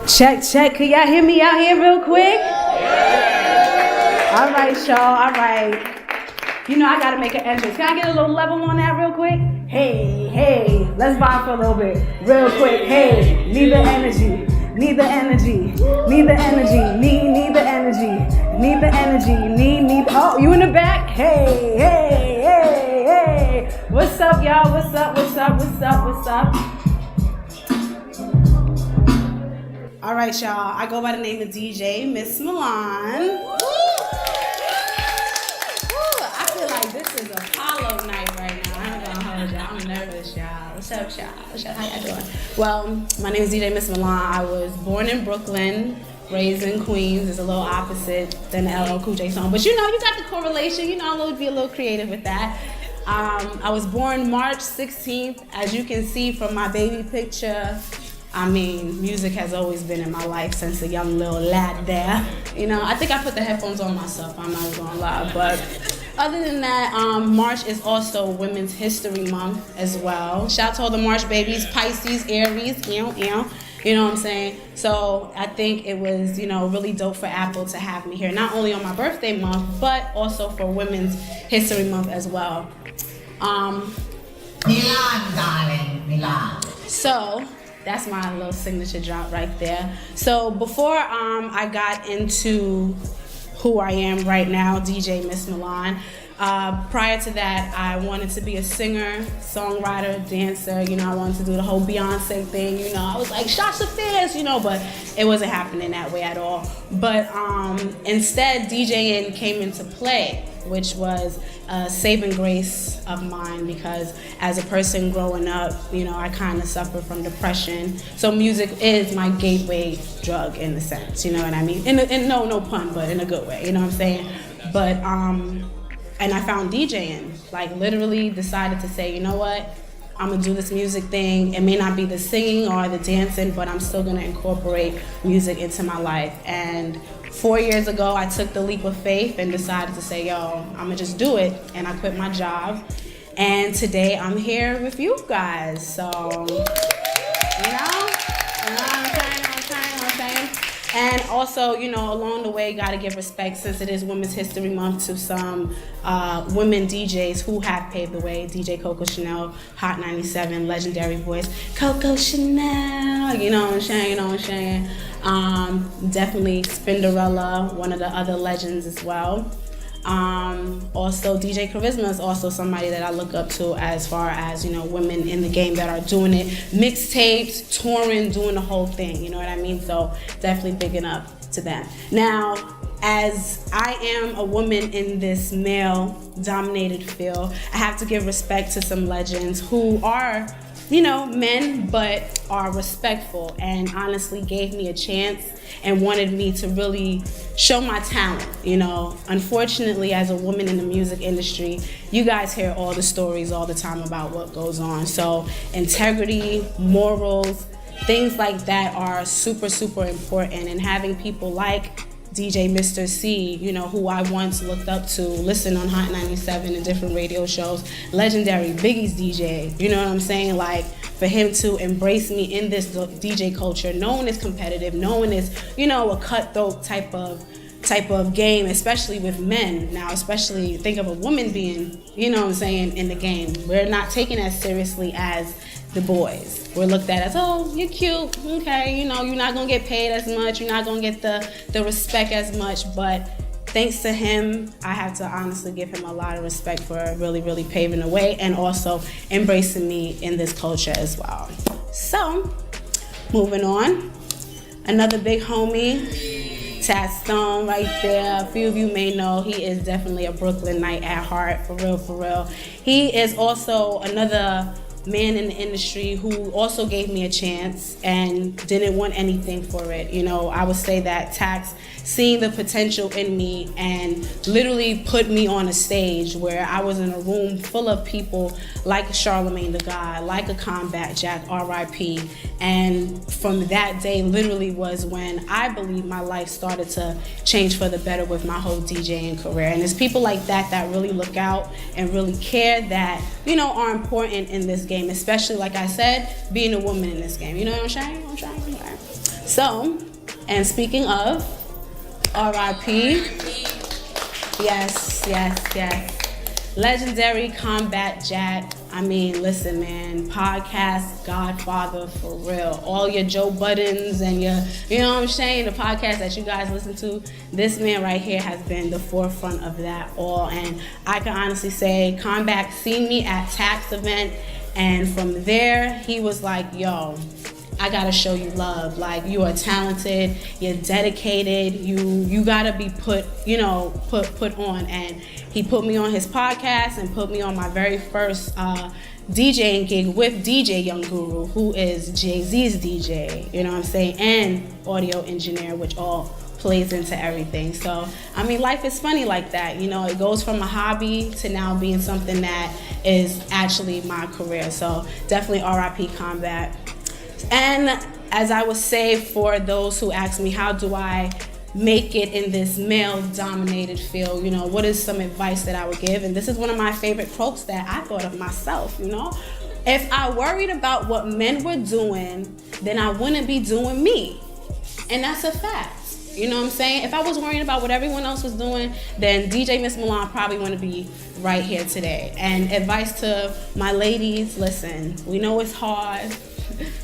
Check, check. Can y'all hear me out here real quick? All right, y'all. All right. You know I gotta make an entrance. Can I get a little level on that real quick? Hey, hey. Let's vibe for a little bit. Real quick. Hey, need the energy. Need the energy. Need the energy. Need the energy. Need the energy. Need. Oh, you in the back? Hey, hey, hey, hey. What's up, y'all? What's up? What's up? What's up? What's up? All right, y'all. I go by the name of DJ Miss Milan. I feel like this is Apollo night right now. I ain't gonna hold y'all. I'm nervous, y'all. What's up, y'all? What's up? How y'all doing? Well, my name is DJ Miss Milan. I was born in Brooklyn, raised in Queens. It's a little opposite than the LL Cool J song, but you know, you got the correlation. You know, I'll be a little creative with that. I was born March 16th. As you can see from my baby picture, I mean, music has always been in my life since a young little lad there. You know, I think I put the headphones on myself, I'm not gonna lie, but other than that, March is also Women's History Month as well. Shout out to all the March babies, Pisces, Aries, you know what I'm saying? So I think it was, you know, really dope for Apple to have me here, not only on my birthday month, but also for Women's History Month as well. Milan, darling, Milan. So, that's my little signature drop right there. So before I got into who I am right now, DJ Miss Milan, prior to that, I wanted to be a singer, songwriter, dancer. You know, I wanted to do the whole Beyonce thing. You know, I was like, shots of fierce, you know, but it wasn't happening that way at all. But instead, DJing came into play, which was a saving grace of mine because as a person growing up, you know, I kind of suffered from depression. So music is my gateway drug in a sense, you know what I mean? No pun, but in a good way, you know what I'm saying? But, and I found DJing, like literally decided to say, you know what? I'm gonna do this music thing. It may not be the singing or the dancing, but I'm still gonna incorporate music into my life. And 4 years ago, I took the leap of faith and decided to say, yo, I'm gonna just do it. And I quit my job. And today I'm here with you guys. So, you know what I'm saying? And also, you know, along the way, gotta give respect since it is Women's History Month to some women DJs who have paved the way. DJ Coco Chanel, Hot 97, legendary voice, Coco Chanel, you know what I'm saying? Definitely Spinderella, one of the other legends as well. Also DJ Charisma is also somebody that I look up to as far as, you know, women in the game that are doing it, mixtapes, touring, doing the whole thing, you know what I mean? So definitely bigging up to them. Now, as I am a woman in this male dominated field, I have to give respect to some legends who are, you know, men, but are respectful and honestly gave me a chance and wanted me to really show my talent, you know. Unfortunately, as a woman in the music industry, you guys hear all the stories all the time about what goes on. So integrity, morals, things like that are super, super important, and having people like DJ Mr. C, you know, who I once looked up to, listen on Hot 97 and different radio shows, legendary, Biggie's DJ, you know what I'm saying? Like, for him to embrace me in this DJ culture, knowing it's competitive, knowing it's, you know, a cutthroat type of game, especially with men. Now, especially think of a woman being, you know what I'm saying, in the game. We're not taken as seriously as the boys. We're looked at as, oh, you're cute, okay, you know, you're not gonna get paid as much, you're not gonna get the respect as much, but thanks to him, I have to honestly give him a lot of respect for really, really paving the way and also embracing me in this culture as well. So, moving on, another big homie, Tat Stone right there. A few of you may know he is definitely a Brooklynite at heart, for real, for real. He is also another man in the industry who also gave me a chance and didn't want anything for it. You know, I would say that Tax seen the potential in me and literally put me on a stage where I was in a room full of people like Charlemagne the God, like a Combat Jack, R.I.P. And from that day literally was when I believe my life started to change for the better with my whole DJing career. And it's people like that that really look out and really care that, you know, are important in this game. game, especially, like I said, being a woman in this game. You know what I'm saying? Right. So, and speaking of R.I.P. Yes. Legendary Combat Jack. I mean, listen, man, podcast godfather for real. All your Joe Buttons and your, you know what I'm saying, the podcast that you guys listen to, this man right here has been the forefront of that all. And I can honestly say, Combat seen me at Tax event, and from there, he was like, yo, I gotta show you love. Like, you are talented, you're dedicated, you gotta be put on. And he put me on his podcast and put me on my very first DJing gig with DJ Young Guru, who is Jay-Z's DJ, you know what I'm saying, and audio engineer, which all plays into everything. So, I mean, life is funny like that. You know, it goes from a hobby to now being something that is actually my career. So, definitely R.I.P. Combat. And as I would say, for those who ask me, how do I make it in this male-dominated field? You know, what is some advice that I would give? And this is one of my favorite quotes that I thought of myself, you know? If I worried about what men were doing, then I wouldn't be doing me. And that's a fact. You know what I'm saying? If I was worrying about what everyone else was doing, then DJ Miss Milan probably wouldn't be right here today. And advice to my ladies, listen, we know it's hard.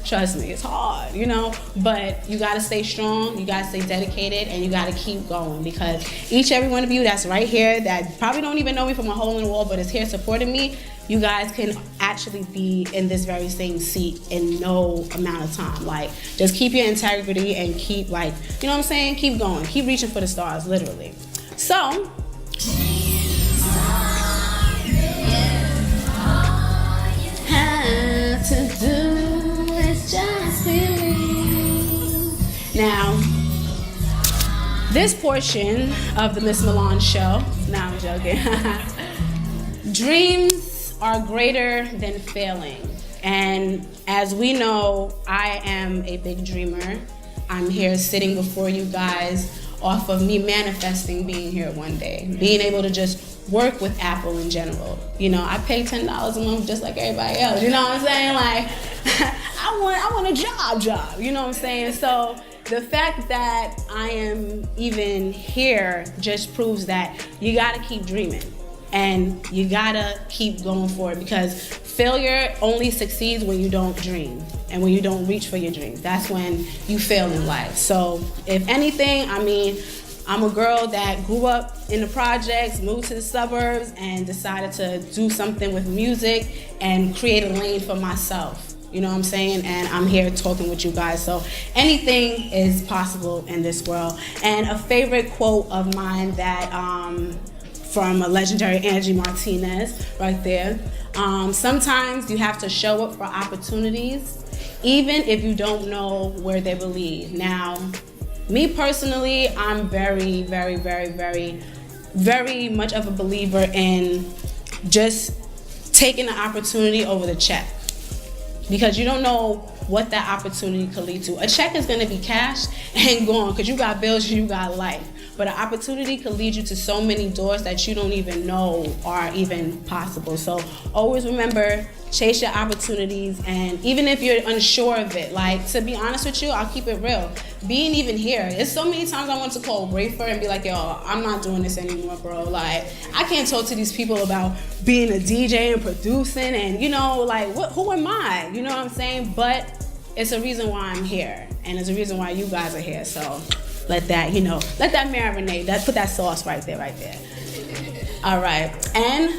Trust me, it's hard, you know, but you gotta stay strong, you gotta stay dedicated, and you gotta keep going, because each every one of you that's right here that probably don't even know me from a hole in the wall but is here supporting me, you guys can actually be in this very same seat in no amount of time. Like, just keep your integrity and keep, like, you know what I'm saying, keep going, keep reaching for the stars, literally. So have to do just believe. Now, this portion of the Miss Milan show, nah, I'm joking. Dreams are greater than failing. And as we know, I am a big dreamer. I'm here sitting before you guys off of me manifesting being here one day, being able to just work with Apple in general. You know, I pay $10 a month just like everybody else. You know what I'm saying? Like, I want a job. You know what I'm saying? So the fact that I am even here just proves that you gotta keep dreaming and you gotta keep going for it, because failure only succeeds when you don't dream and when you don't reach for your dreams. That's when you fail in life. So if anything, I mean, I'm a girl that grew up in the projects, moved to the suburbs, and decided to do something with music and create a lane for myself. You know what I'm saying? And I'm here talking with you guys. So anything is possible in this world. And a favorite quote of mine that from a legendary Angie Martinez right there. Sometimes you have to show up for opportunities, even if you don't know where they will lead. Now, me personally, I'm very, very, very, very, very much of a believer in just taking the opportunity over the check, because you don't know what that opportunity could lead to. A check is gonna be cashed and gone, because you got bills, you got life. But an opportunity could lead you to so many doors that you don't even know are even possible. So always remember, chase your opportunities, and even if you're unsure of it, like, to be honest with you, I'll keep it real. Being even here, there's so many times I want to call Rayford and be like, yo, I'm not doing this anymore, bro. Like, I can't talk to these people about being a DJ and producing and, you know, like, who am I? You know what I'm saying? But it's a reason why I'm here, and it's a reason why you guys are here. So let that, you know, let that marinate, put that sauce right there. All right, and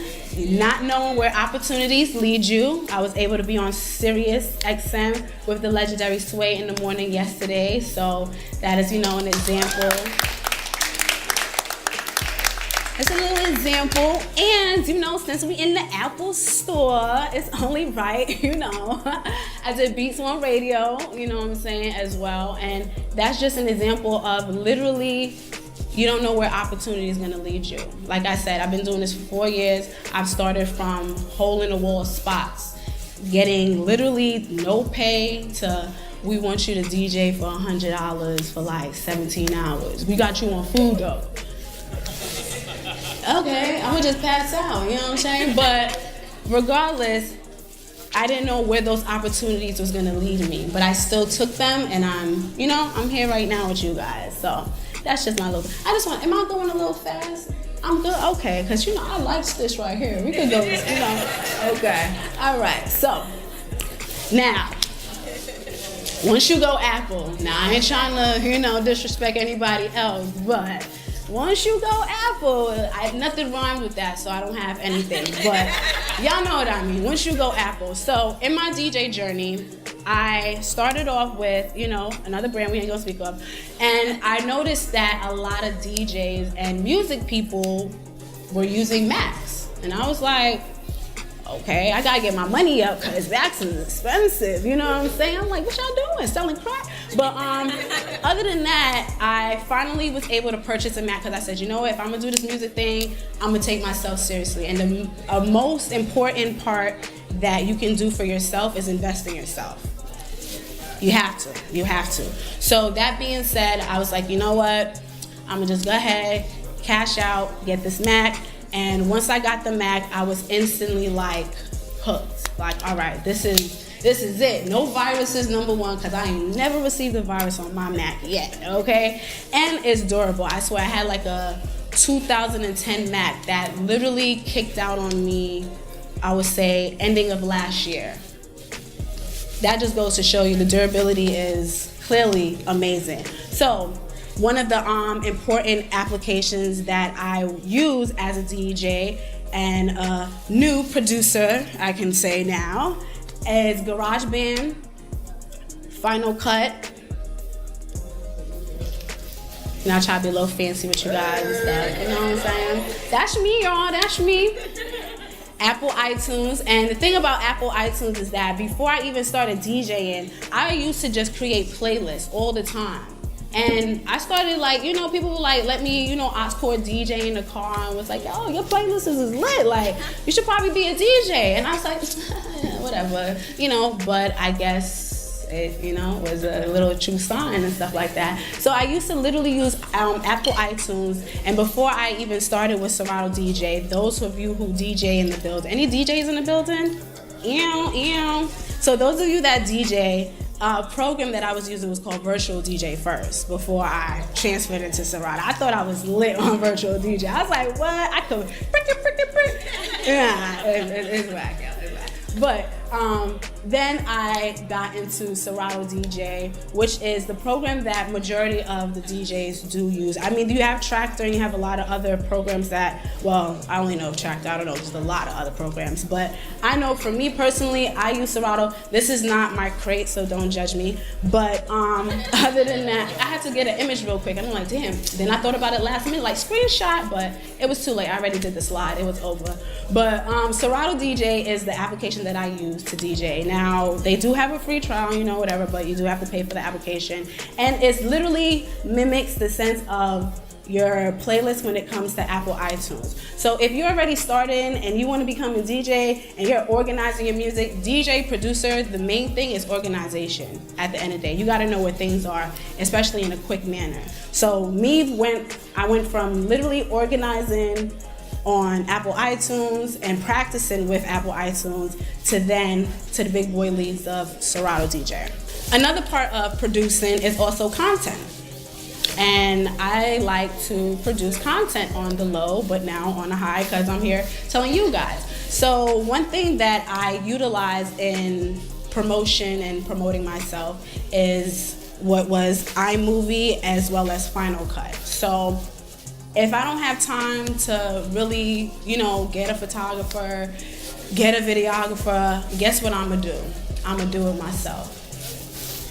not knowing where opportunities lead you, I was able to be on Sirius XM with the legendary Sway in the morning yesterday. So that is, you know, an example. It's a little example. And, you know, since we in the Apple store, it's only right, you know, as it beats on radio, you know what I'm saying, as well. And that's just an example of literally, you don't know where opportunity is going to lead you. Like I said, I've been doing this for 4 years. I've started from hole-in-the-wall spots, getting literally no pay to, we want you to DJ for $100 for like 17 hours. We got you on food though. Okay, I'm gonna just pass out, you know what I'm saying? But regardless, I didn't know where those opportunities was gonna lead me, but I still took them, and I'm here right now with you guys. So that's just my little. Am I going a little fast? I'm good, okay, because I like this right here. We could go, okay. All right, so now, once you go Apple, now I ain't trying to, disrespect anybody else, but once you go Apple, nothing rhymes with that, so I don't have anything, but y'all know what I mean. Once you go Apple. So in my DJ journey, I started off with, another brand we ain't gonna speak of, and I noticed that a lot of DJs and music people were using Macs, and I was like, okay, I gotta get my money up because Macs is expensive, you know what I'm saying? I'm like, what y'all doing, selling crack? But other than that, I finally was able to purchase a Mac because I said, you know what, if I'm gonna do this music thing, I'm gonna take myself seriously. And the most important part that you can do for yourself is invest in yourself. You have to. So that being said, I was like, you know what, I'm gonna just go ahead, cash out, get this Mac. And once I got the Mac, I was instantly like hooked. Like, all right, this is it. No viruses, number one, because I ain't never received a virus on my Mac yet, okay? And it's durable. I swear I had like a 2010 Mac that literally kicked out on me, I would say, ending of last year. That just goes to show you the durability is clearly amazing. So, one of the important applications that I use as a DJ and a new producer, I can say now, is GarageBand, Final Cut. And I try to be a little fancy with you guys and stuff, you know what I'm saying? That's me, y'all, that's me. Apple iTunes, and the thing about Apple iTunes is that before I even started DJing, I used to just create playlists all the time. And I started people were like, let me, Oxcore DJ in the car and was like, yo, your playlist is lit. Like, you should probably be a DJ. And I was like, whatever, but I guess it, was a little true sign and stuff like that. So I used to literally use Apple iTunes. And before I even started with Serato DJ, those of you who DJ in the building, any DJs in the building? Ew. So those of you that DJ, program that I was using was called Virtual DJ first before I transferred into Serato. I thought I was lit on Virtual DJ. I was like, what? I could brick. Yeah, it's whack, y'all. It's whack. But then I got into Serato DJ, which is the program that majority of the DJs do use. I mean, you have Tractor and you have a lot of other programs that, well, I only know Tractor, I don't know, just a lot of other programs. But I know for me personally, I use Serato. This is not my crate, so don't judge me. But other than that, I had to get an image real quick. And I'm like, damn. Then I thought about it last minute, like screenshot, but it was too late. I already did the slide, it was over. But Serato DJ is the application that I use to DJ. Now, they do have a free trial, whatever, but you do have to pay for the application. And it literally mimics the sense of your playlist when it comes to Apple iTunes. So if you're already starting and you want to become a DJ and you're organizing your music, DJ, producer, the main thing is organization at the end of the day. You got to know where things are, especially in a quick manner. So I went from literally organizing on Apple iTunes and practicing with Apple iTunes to the big boy leagues of Serato DJ. Another part of producing is also content. And I like to produce content on the low, but now on the high because I'm here telling you guys. So one thing that I utilize in promotion and promoting myself is what was iMovie as well as Final Cut. So if I don't have time to really, get a photographer, get a videographer, guess what I'm gonna do? I'm gonna do it myself.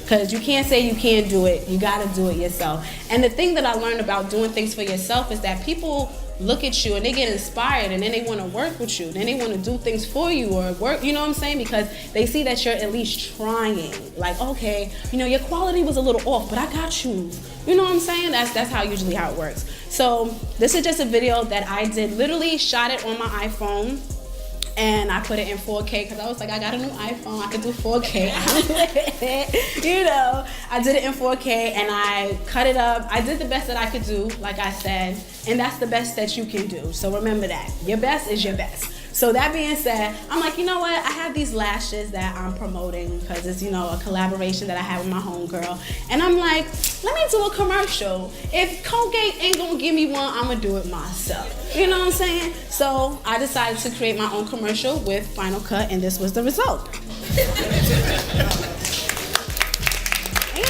Because you can't say you can't do it, you gotta do it yourself. And the thing that I learned about doing things for yourself is that people look at you and they get inspired and then they wanna work with you, then they wanna do things for you or work, you know what I'm saying? Because they see that you're at least trying. Like, okay, your quality was a little off, but I got you. You know what I'm saying? That's usually how it works. So this is just a video that I did, literally shot it on my iPhone. And I put it in 4K because I was like, I got a new iPhone, I can do 4K. I did it in 4K and I cut it up. I did the best that I could do, like I said, and that's the best that you can do. So remember that. Your best is your best. So that being said, I'm like, you know what? I have these lashes that I'm promoting because it's, you know, a collaboration that I have with my homegirl. And I'm like, let me do a commercial. If Colgate ain't gonna give me one, I'm gonna do it myself. You know what I'm saying? So I decided to create my own commercial with Final Cut, and this was the result. You know,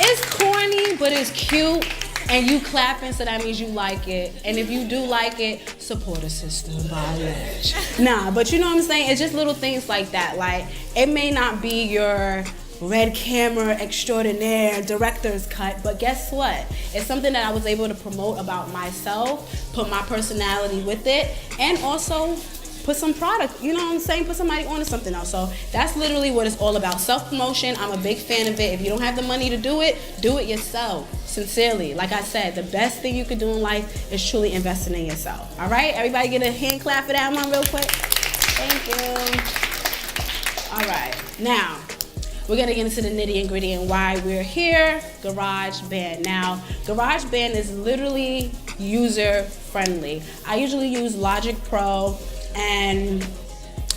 it's corny, but it's cute. And you clapping, so that means you like it. And if you do like it, support a sister by Ledge. Nah, but you know what I'm saying? It's just little things like that. Like, it may not be your red camera extraordinaire director's cut, but guess what? It's something that I was able to promote about myself, put my personality with it, and also put some product, you know what I'm saying? Put somebody onto something else. So that's literally what it's all about. Self-promotion, I'm a big fan of it. If you don't have the money to do it yourself. Sincerely. Like I said, the best thing you could do in life is truly investing in yourself. All right? Everybody get a hand clap for that one real quick. Thank you. All right. Now, we're going to get into the nitty and gritty and why we're here. GarageBand. Now, GarageBand is literally user friendly. I usually use Logic Pro and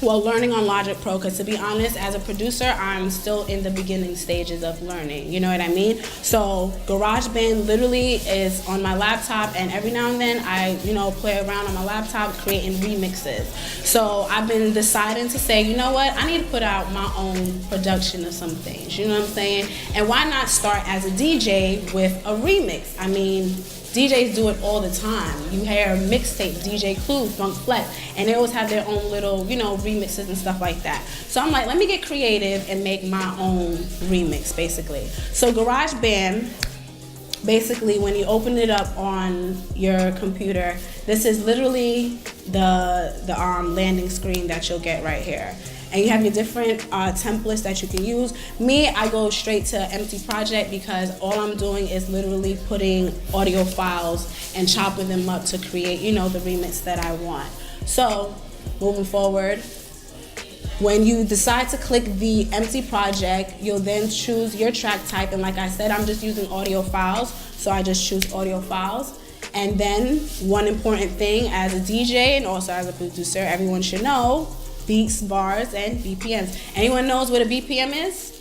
learning on Logic Pro, because to be honest, as a producer, I'm still in the beginning stages of learning, you know what I mean? So GarageBand literally is on my laptop, and every now and then I, play around on my laptop creating remixes. So I've been deciding to say, you know what, I need to put out my own production of some things, you know what I'm saying? And why not start as a DJ with a remix? I mean, DJs do it all the time. You hear mixtape, DJ Clue, Funk Flex, and they always have their own little, remixes and stuff like that. So I'm like, let me get creative and make my own remix, basically. So GarageBand, basically, when you open it up on your computer, this is literally the landing screen that you'll get right here. And you have your different templates that you can use. Me, I go straight to empty project because all I'm doing is literally putting audio files and chopping them up to create, the remix that I want. So, moving forward, when you decide to click the empty project, you'll then choose your track type. And like I said, I'm just using audio files, so I just choose audio files. And then one important thing as a DJ and also as a producer, everyone should know, beats, bars, and BPMs. Anyone knows what a BPM is?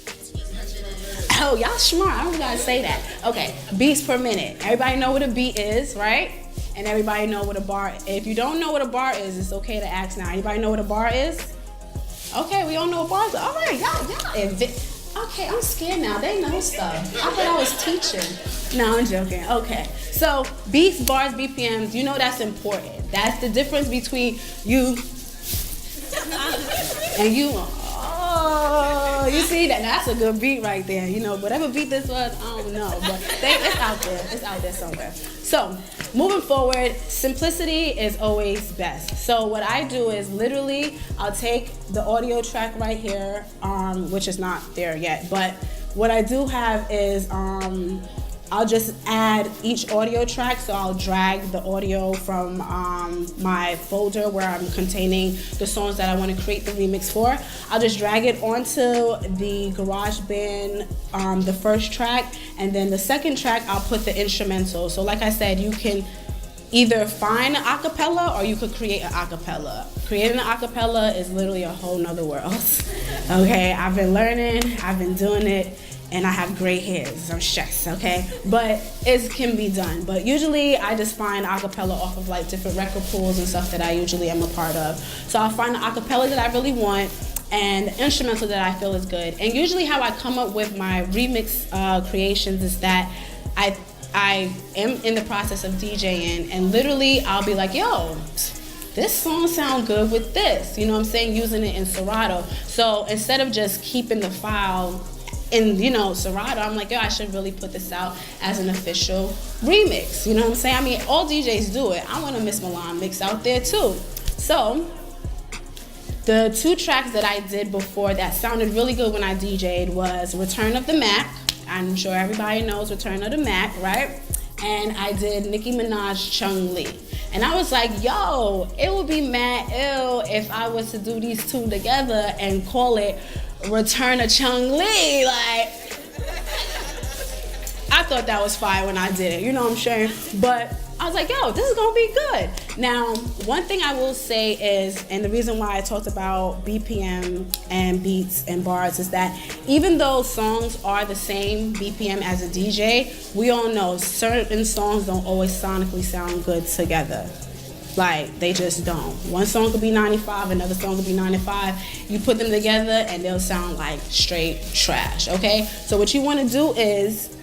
Oh, y'all smart. I don't gotta say that. Okay, beats per minute. Everybody know what a beat is, right? And everybody know what a bar is. If you don't know what a bar is, it's okay to ask now. Anybody know what a bar is? Okay, we all know what bars are. All right, y'all. Okay, I'm scared now. They know stuff. I thought I was teaching. No, I'm joking. Okay, so beats, bars, BPMs, that's important. That's the difference between you and you. Oh, you see that? That's a good beat right there. Whatever beat this was, I don't know, but it's out there. It's out there somewhere. So, moving forward, simplicity is always best. So what I do is literally, I'll take the audio track right here, which is not there yet, but what I do have is I'll just add each audio track, so I'll drag the audio from my folder where I'm containing the songs that I want to create the remix for. I'll just drag it onto the GarageBand, the first track, and then the second track I'll put the instrumental. So like I said, you can either find an acapella or you could create an acapella. Creating an acapella is literally a whole nother world. Okay, I've been learning, I've been doing it, and I have gray hairs, I'm stressed, okay? But it can be done. But usually I just find acapella off of like different record pools and stuff that I usually am a part of. So I'll find the acapella that I really want and the instrumental that I feel is good. And usually how I come up with my remix creations is that I am in the process of DJing, and literally I'll be like, yo, this song sounds good with this, you know what I'm saying? Using it in Serato. So instead of just keeping the file in, Serato, I'm like, yo, I should really put this out as an official remix. You know what I'm saying? I mean, all DJs do it. I want a Miss Milan mix out there too. So, the two tracks that I did before that sounded really good when I DJ'd was Return of the Mac. I'm sure everybody knows Return of the Mac, right? And I did Nicki Minaj, Chung Lee. And I was like, yo, it would be mad ill if I was to do these two together and call it Return of Chung Lee. Like, I thought that was fire when I did it, you know what I'm saying? But I was like, yo, this is gonna be good. Now, one thing I will say is, and the reason why I talked about BPM and beats and bars is that even though songs are the same BPM as a DJ, we all know certain songs don't always sonically sound good together. Like, they just don't. One song could be 95, another song could be 95. You put them together and they'll sound like straight trash, okay? So what you want to do is,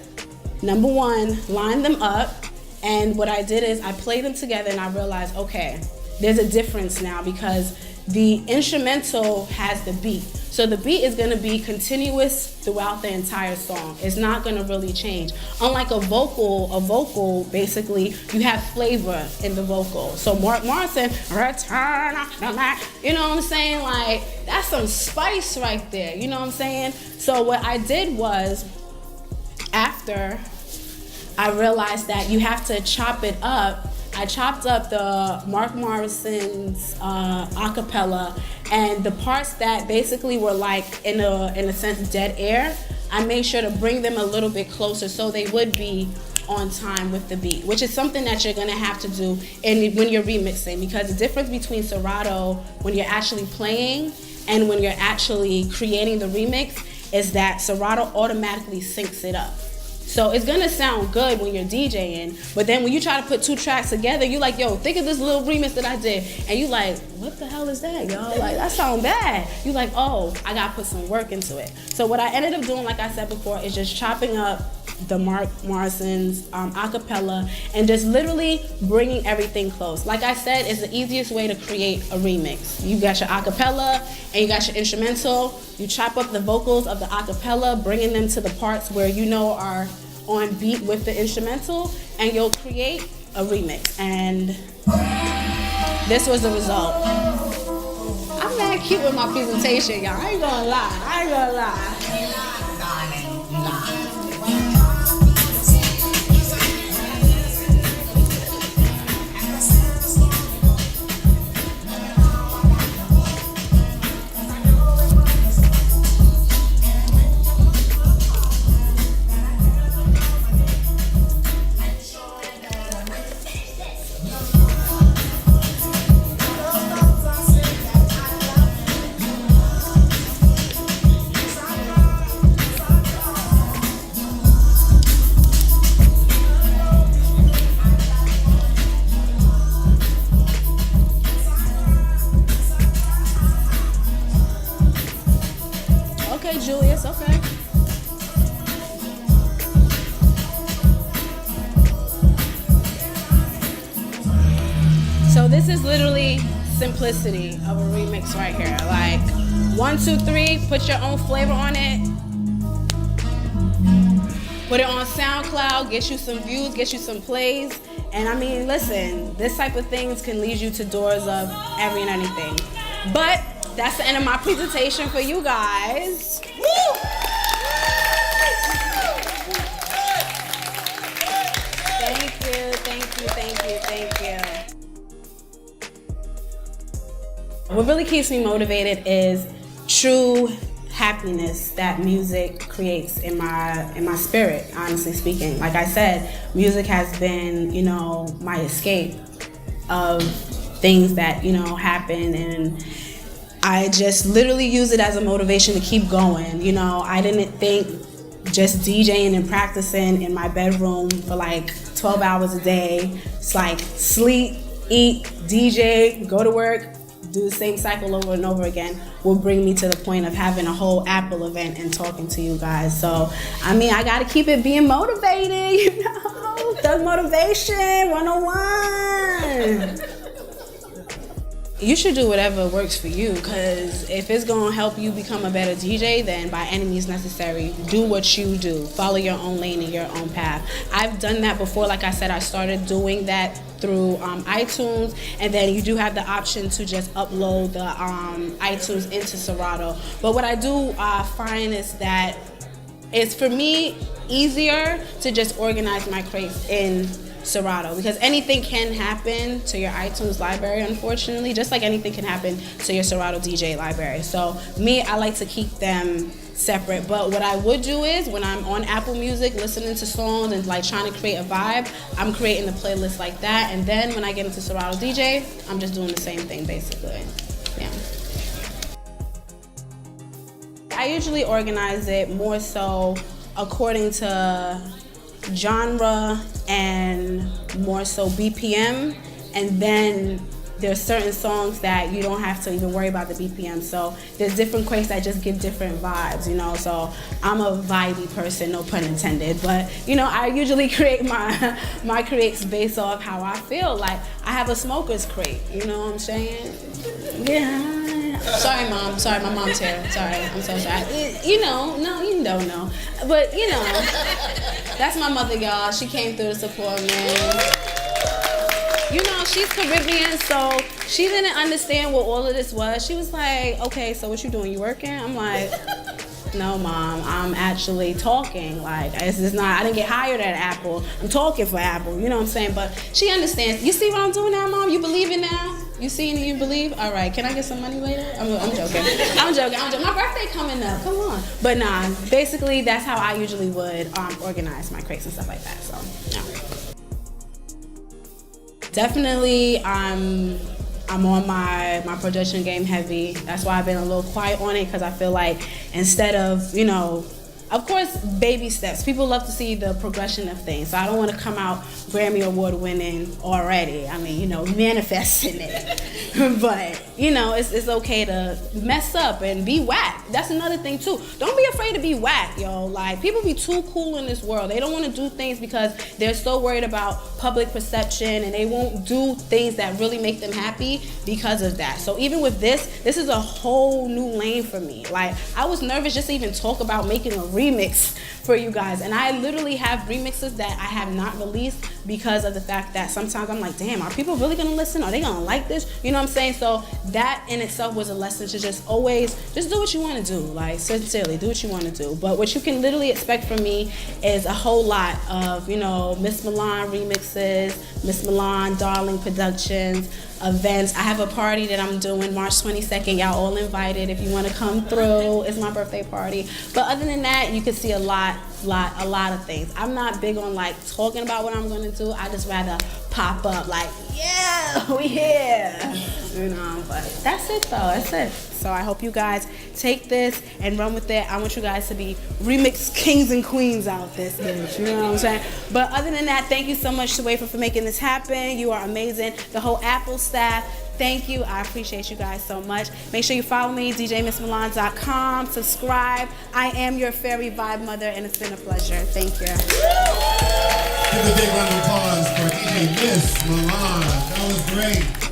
number one, line them up. And what I did is I played them together and I realized, okay, there's a difference now because the instrumental has the beat. So the beat is gonna be continuous throughout the entire song. It's not gonna really change. Unlike a vocal, basically, you have flavor in the vocal. So Mark Morrison, return, you know what I'm saying? Like, that's some spice right there, you know what I'm saying? So what I did was, after I realized that you have to chop it up. I chopped up the Mark Morrison's acapella, and the parts that basically were like, in a sense, dead air, I made sure to bring them a little bit closer so they would be on time with the beat, which is something that you're gonna have to do when you're remixing, because the difference between Serato when you're actually playing and when you're actually creating the remix is that Serato automatically syncs it up. So it's gonna sound good when you're DJing, but then when you try to put two tracks together, you like, yo, think of this little remix that I did, and you like, what the hell is that, y'all? Like, that sound bad. You like, oh, I gotta put some work into it. So what I ended up doing, like I said before, is just chopping up the Mark Morrison's acapella and just literally bringing everything close. Like I said, it's the easiest way to create a remix. You got your acapella and you got your instrumental. You chop up the vocals of the acapella, bringing them to the parts where you know are on beat with the instrumental, and you'll create a remix. And this was the result. I'm mad cute with my presentation, y'all. I ain't gonna lie. Milan, darling, Milan. Okay, Julius, okay. So this is literally simplicity of a remix right here. Like, 1, 2, 3, put your own flavor on it. Put it on SoundCloud, get you some views, get you some plays. And I mean, listen, this type of things can lead you to doors of every and anything. But that's the end of my presentation for you guys. Woo! Thank you. What really keeps me motivated is true happiness that music creates in my spirit, honestly speaking. Like I said, music has been, you know, my escape of things that, you know, happen, and I just literally use it as a motivation to keep going. You know, I didn't think just DJing and practicing in my bedroom for like 12 hours a day. It's like sleep, eat, DJ, go to work, do the same cycle over and over again will bring me to the point of having a whole Apple event and talking to you guys. So, I mean, I gotta keep it being motivated, you know? Thug Motivation 101. You should do whatever works for you, because if it's gonna help you become a better DJ, then by any means necessary, do what you do. Follow your own lane and your own path. I've done that before. Like I said, I started doing that through iTunes, and then you do have the option to just upload the iTunes into Serato. But what I do find is that it's, for me, easier to just organize my crates in Serato, because anything can happen to your iTunes library, unfortunately, just like anything can happen to your Serato DJ library. So me, I like to keep them separate. But what I would do is when I'm on Apple Music listening to songs and like trying to create a vibe, I'm creating a playlist like that. And then when I get into Serato DJ, I'm just doing the same thing basically. Yeah. I usually organize it more so according to genre and more so BPM, and then there's certain songs that you don't have to even worry about the BPM. So there's different crates that just give different vibes, you know. So I'm a vibey person, no pun intended. But you know, I usually create my crates based off how I feel. Like I have a smoker's crate, you know what I'm saying? Yeah. Sorry, Mom. Sorry, my mom's here. Sorry, I'm so sorry. You know, no, you don't know. But you know, that's my mother, y'all. She came through to support me. You know, she's Caribbean, so she didn't understand what all of this was. She was like, okay, so what you doing? You working? I'm like, no, Mom, I'm actually talking. Like, it's just not, I didn't get hired at Apple. I'm talking for Apple, you know what I'm saying? But she understands. You see what I'm doing now, Mom? You believe it now? You see and you believe? All right, can I get some money later? I'm joking. I'm joking. My birthday coming up, come on. But nah, basically that's how I usually would organize my crates and stuff like that, so, yeah. Definitely, I'm on my production game heavy. That's why I've been a little quiet on it, because I feel like instead of, you know, of course, baby steps. People love to see the progression of things. So I don't want to come out Grammy Award winning already. I mean, you know, manifesting it. But, you know, it's okay to mess up and be whack. That's another thing, too. Don't be afraid to be whack, yo. Like, people be too cool in this world. They don't want to do things because they're so worried about public perception, and they won't do things that really make them happy because of that. So even with this is a whole new lane for me. Like, I was nervous just to even talk about making a remix for you guys, and I literally have remixes that I have not released because of the fact that sometimes I'm like, damn, are people really gonna listen? Are they gonna like this? You know what I'm saying? So that in itself was a lesson to just always just do what you want to do. Like, sincerely, do what you want to do. But what you can literally expect from me is a whole lot of, you know, Miss Milan remixes, Miss Milan Darling Productions, events. I have a party that I'm doing March 22nd. Y'all all invited if you want to come through. It's my birthday party. But other than that, you can see a lot of things. I'm not big on like talking about what I'm going to do. I just rather pop up like, yeah, we here. You know, but that's it though. That's it. So I hope you guys take this and run with it. I want you guys to be remix kings and queens out this bitch. You know what I'm saying? But other than that, thank you so much to Wafer for making this happen. You are amazing. The whole Apple staff, thank you. I appreciate you guys so much. Make sure you follow me, djmissmilan.com. Subscribe. I am your fairy vibe mother, and it's been a pleasure. Thank you. Give a big round of applause for DJ Miss Milan. That was great.